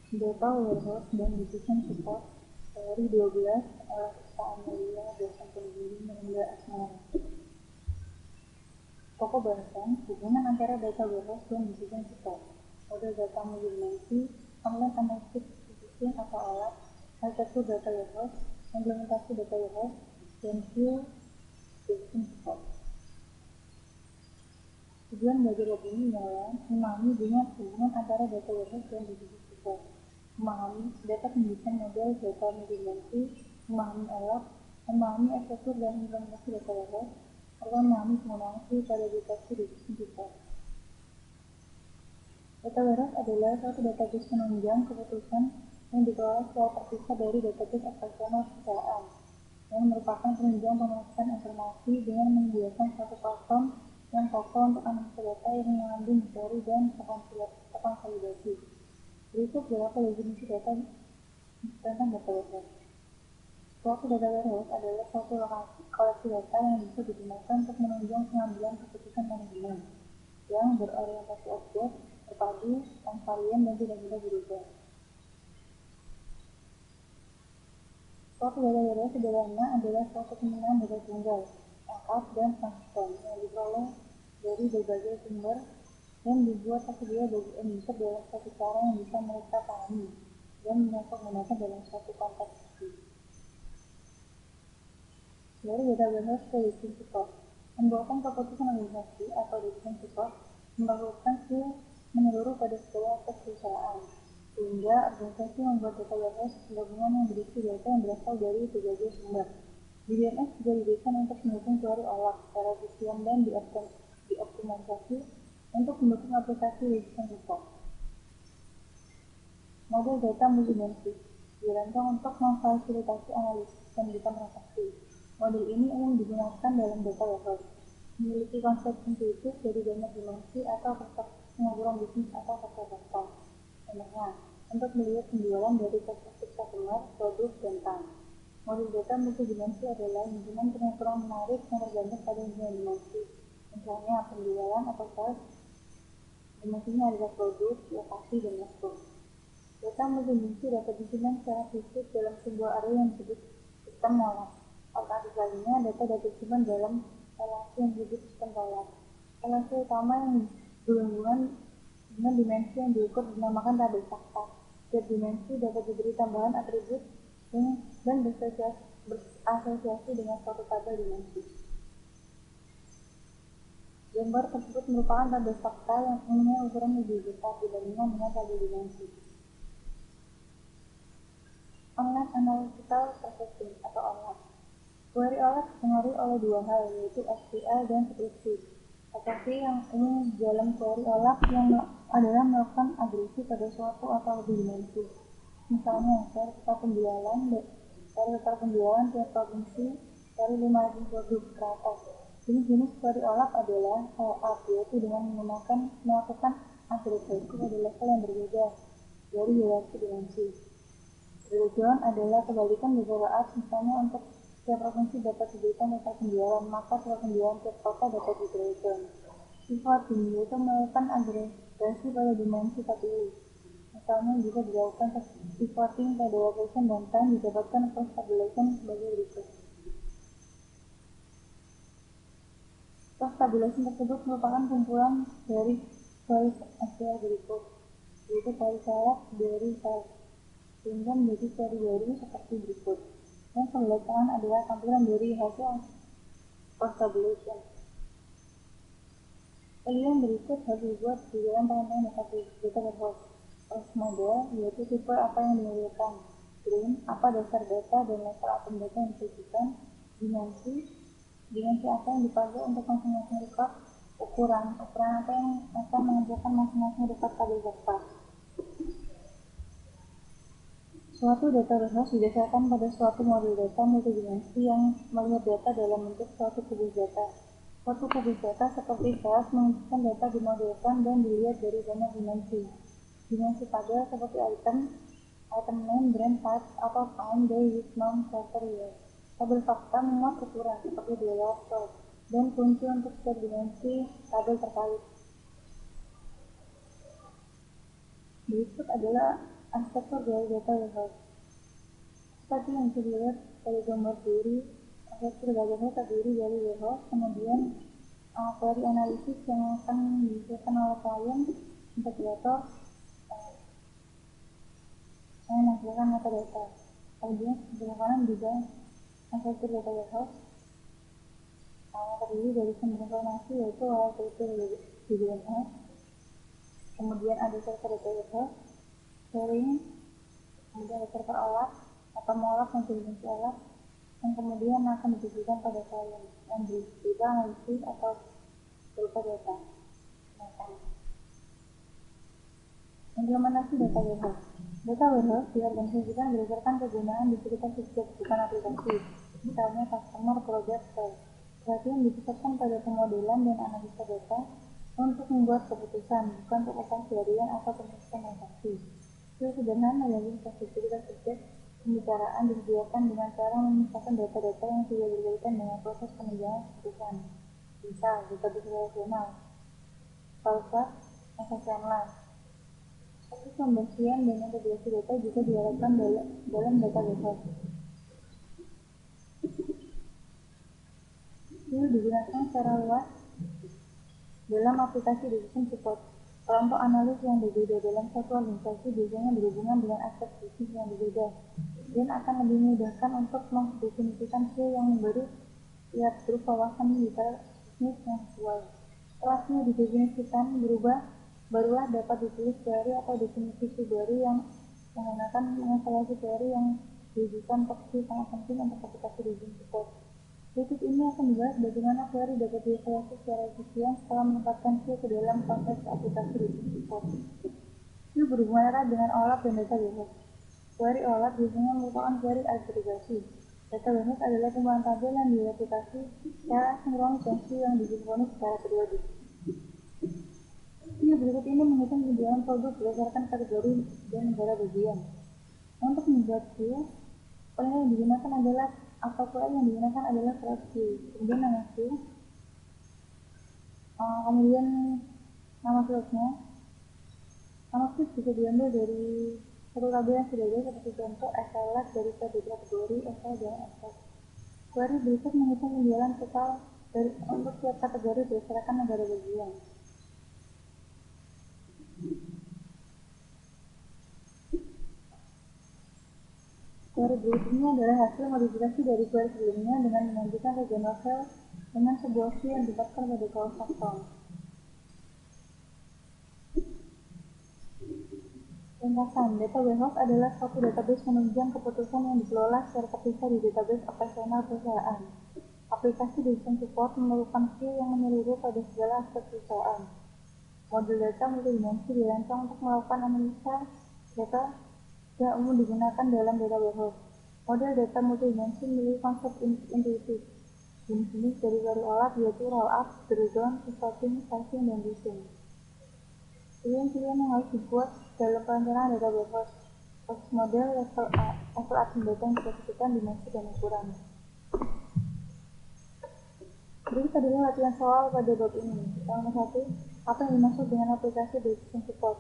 Data Warehouse dan Decision Support, teori 12, oleh Eka Amelia, dosen pembimbing Melinda Asmara. Pokok bahasan, hubungan antara data warehouse dan decision support, model data multidimensi, online analytic decision atau alat, arsitektur data warehouse, implementasi data warehouse, dan view decision support. Tujuan belajar lebih ini adalah memahami hubungan antara data warehouse dan decision support, memahami data pendidikan model data multidimensi, memahami alat, memahami arsitektur dan implementasi data warehouse, serta memahami penggunaan pada deteksi decision support. Data warehouse adalah suatu database penunjang keputusan yang dikelola secara terpisah dari database operasional perusahaan, yang merupakan penunjang pemasukan informasi dengan menyediakan suatu platform yang fokus untuk analisa data yang mengandung histori dan terkonsolidasi. Berikut beberapa definisi data tentang data warehouse. Suatu data warehouse adalah suatu koleksi data yang bisa digunakan untuk menunjang pengambilan keputusan manajemen yang berorientasi objek, terpadu, konvarien, dan tidak mudah berubah. Suatu data warehouse sederhana adalah suatu penyimpan data tunggal, lengkap, dan konsisten yang diperoleh dari berbagai sumber dan dibuat tersedia bagi user dalam suatu cara yang bisa mereka pahami dan mereka gunakan dalam suatu konteks. Dari data warehouse ke decision support, membuatkan keputusan organisasi atau decision support memerlukan skill menyeluruh pada segala aspek perusahaan, sehingga organisasi membuat data warehouse gabungan yang berisi data yang berasal dari berbagai sumber. DBMS juga didesain untuk mendukung teori olah secara efisien dan dioptimalisasi untuk mendukung aplikasi decision support. Model data multidimensi dirancang untuk memfasilitasi analisis dan data transaksi. Model ini umum digunakan dalam data warehouse, memiliki konsep intuitif dari banyak dimensi atau perspektif pengukuran bisnis atau faktor-faktor. Contohnya, untuk melihat penjualan dari perspektif customer, produk, dan time. Model data multidimensi adalah hubungan pengukuran menarik yang tergantung pada dimensi. Misalnya, penjualan atau sales, dimensinya adalah produk, lokasi, dan waktu. Data multidimensi dapat disimpan secara fisik dalam sebuah area yang disebut sistem molas. Alternatif lainnya, data dapat disimpan dalam relasi yang disebut sistem polar. Relasi utama yang berhubungan dengan dimensi yang diukur dinamakan tabel fakta. Setiap dimensi dapat diberi tambahan atribut dan berasosiasi dengan suatu tabel dimensi. Gambar tersebut merupakan tabel fakta yang umumnya ukuran lebih besar dibandingkan dengan tabel dimensi. Online Analytical Processing atau OLAP. Query OLAP dipengaruhi oleh dua hal, yaitu SQL dan scripting. Operasi yang umum dalam query OLAP yang adalah melakukan agresi pada suatu atau lebih dimensi. Misalnya, dari total penjualan tiap provinsi dari 5.000 produk ke atas. Jenis-jenis query OLAP adalah OLAP, yaitu dengan melakukan agresi pada level yang berbeda dari hierarki dimensi. Breakdown adalah kebalikan beberapa art, misalnya untuk setiap provinsi dapat diberikan total penjualan, maka total penjualan tiap kota dapat di-breakdown. Pivoting yaitu melakukan agresi pada dimensi terpilih. Misalnya jika dilakukan pivoting pada location dan time didapatkan cross tabulation sebagai berikut. Cross tabulation tersebut merupakan kumpulan dari query SQL berikut, yaitu query select dari select, sehingga menjadi query baru seperti berikut. Yang pembelajaran adalah tampilan dari hasil cross tabulation. Pilihan berikut harus dibuat di dalam pengembangan data warehouse. Source model yaitu tipe apa yang dimodalkan, green apa dasar data dan level atom data yang disajikan, dimensi apa yang dipakai untuk masing-masing record, ukuran apa yang akan mengumpulkan masing-masing record tabel data. Suatu data warehouse didasarkan pada suatu model data multidimensi yang melihat data dalam bentuk suatu kubus data. Suatu kubus data seperti sales menunjukkan data dimodelkan dan dilihat dari banyak dimensi. Dimensi tabel seperti item name, brand type, atau time, day, week, month, quarter, year. Tabel fakta memuat ukuran seperti dollar, store, dan kunci untuk setiap dimensi tabel terkait. Berikut adalah arsitektur dari data warehouse. Seperti yang bisa dilihat dari gambar kiri, arsitektur data warehouse terdiri dari warehouse, kemudian query analisis yang akan dilakukan oleh klien, integrator, yang menghasilkan metadata. Kemudian sebelah kanan juga arsitektur data warehouse terdiri dari sumber informasi yaitu arsitektur DBMS, kemudian ada server data warehouse, sharing, kemudian ada server OLAP atau MOLAP yang berfungsi OLAP, yang kemudian akan ditujukan pada klien yang berupa analisis atau berupa data. Implementasi data warehouse. Data warehouse diorganisasikan berdasarkan kegunaan di sekitar subjek, bukan aplikasi, misalnya customer, product, sales. Perhatian dipusatkan pada pemodelan dan analisa data untuk membuat keputusan, bukan untuk operasi harian atau pemeriksaan transaksi. Secara sederhana dari infrastruktur subjek, pembicaraan disediakan dengan cara memisahkan data-data yang tidak berkaitan dengan proses penunjangan keputusan. Misal, database relasional, Salesforce, SSML. Proses pembersihan dan integrasi data juga diharapkan dalam data warehouse. Ini digunakan secara luas dalam aplikasi decision support. Kelompok analis yang berbeda dalam satu organisasi biasanya berhubungan dengan aspek bisnis yang berbeda dan akan lebih memudahkan untuk mendefinisikan skill yang memberi tiap grup wawasan digital bisnis yang sesuai. Setelah skill didefinisikan barulah dapat ditulis query atau definisi baru yang menggunakan menginstalasi query yang diujikan tekstil sangat penting untuk aplikasi decision support. Berikut ini akan dibahas bagaimana query dapat dievaluasi secara efisien setelah menempatkan skill ke dalam konteks aplikasi decision support. Skill berhubungan erat dengan OLAP dan data warehouse. Query OLAP biasanya merupakan query agregasi. Data warehouse adalah kumpulan tabel yang direplikasi secara sinkronis dan skill yang disinkronis secara periodik. Skill berikut ini menghitung penjualan produk berdasarkan kategori dan negara bagian. Untuk membuat skill, yang digunakan adalah yang digunakan adalah skill, kemudian nama skill, kemudian nama fieldnya. Nama skill bisa diambil dari satu tabel yang sudah ada seperti contoh SLS dari kategori SL dan SL. Query berikut menghitung penjualan total untuk setiap kategori berdasarkan negara bagian. Query berikutnya adalah hasil modifikasi dari query sebelumnya dengan mengajukan regional cell dengan sebuah key yang ditempatkan pada kawasan form. Ringkasan, data warehouse adalah suatu database penunjang keputusan yang dikelola secara terpisah di database operasional perusahaan. Aplikasi decision support memerlukan skill yang menyeluruh pada segala aspek perusahaan. Model data multidimensi dirancang untuk melakukan analisa data yang umum digunakan dalam data warehouse. Model data multidimensi memiliki konsep intuitif. Jenis-jenis dari query OLAP yaitu rollup, drawdown, sorting, parsing, dan grouping. Pilihan-pilihan yang harus dibuat dalam perencanaan data warehouse. Proses model, level admin data yang dispesifikkan, dimensi, dan ukuran. Berikut adalah latihan soal pada bab ini. Nomor 1, apa yang dimaksud dengan aplikasi decision support?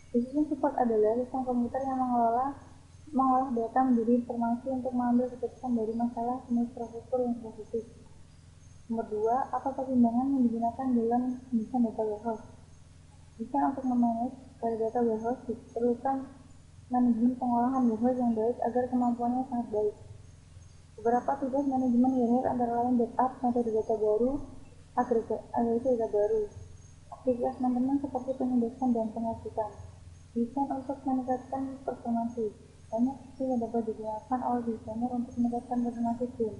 Decision support adalah sistem komputer yang mengolah data menjadi informasi untuk mengambil keputusan dari masalah jenis struktur yang spesifik. Nomor 2, apa pertimbangan yang digunakan dalam mendesain data warehouse? Jika untuk memanage query data warehouse diperlukan manajemen pengolahan warehouse yang baik agar kemampuannya sangat baik. Beberapa tugas manajemen warehouse antara lain backup, metode data baru, agregasi data baru, aktivitas maintenance seperti penyelesaian dan pengasuhan, desain untuk meningkatkan performansi. Banyak skill yang dapat digunakan oleh desainer untuk meningkatkan performansi tim.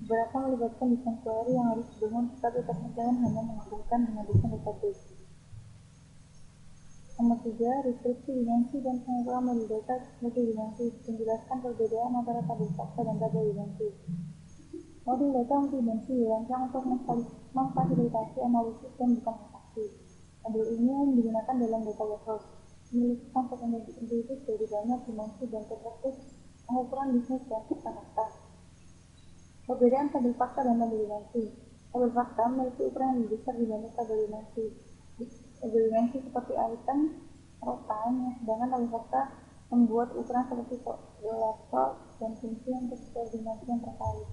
Beberapa melibatkan desain query yang harus dibangun tetapi terkadang hanya mengandalkan dengan desain database. Nomor 3, deskripsi dimensi dan pengukuran model data sebagai dimensi, menjelaskan perbedaan antara tabel fakta dan tabel dimensi. Model data multidimensi dirancang untuk memfasilitasi analisis dan bukan transaksi. Model ini digunakan dalam data warehouse, memiliki konsep intuitif dari banyak dimensi dan perspektif pengukuran bisnis dan fakta. Perbedaan tabel fakta dan tabel dimensi. Tabel fakta memiliki ukuran yang lebih besar dibanding tabel dimensi. Tabel dimensi seperti item, real-time, sedangkan tabel fakta membuat ukuran seperti level dan fungsi untuk koordinasi yang terkait.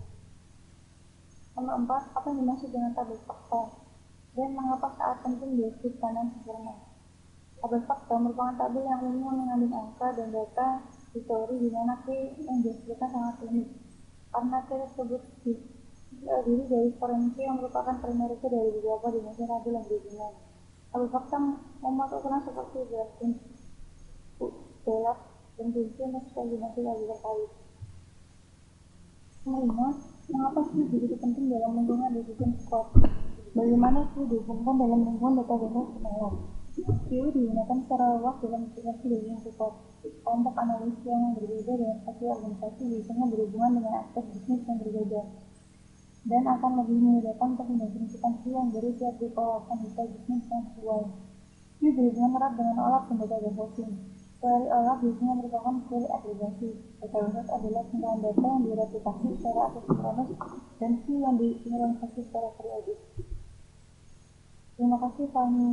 Nomor 4, apa yang dimaksud dengan tabel fakta? Dan mengapa saat penting diakseskan kanan sempurna? Tabel fakta merupakan tabel yang umumnya mengandung angka dan data histori di mana key yang dihasilkan sangat unik. Karena key tersebut terdiri dari foreign key yang merupakan primary key dari beberapa dimensi tabel yang berhubungan. Tabel fakta memuat ukuran seperti berarti belas dan fungsi untuk koordinasi tabel terkait. Nomor 5, mengapa sih begitu penting dalam lingkungan decision support? Bagaimana sih dihubungkan dalam lingkungan database semalam? Q digunakan secara luas dalam aplikasi decision support. Kelompok analis yang berbeda dengan satu organisasi biasanya berhubungan dengan aspek bisnis yang berbeda dan akan lebih memudahkan untuk mendefinisikan Q yang baru siap dikelola detail bisnis yang sesuai. Q berhubungan erat dengan OLAP dan database hosting. Query OLAP biasanya merupakan query agregasi. Database adalah kumpulan data yang direplikasi secara asinkronus dan Q yang disinkronisasi secara periodik. Terima kasih kami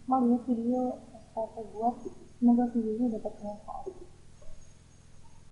melihat video yang saya buat. Semoga videonya dapat bermanfaat.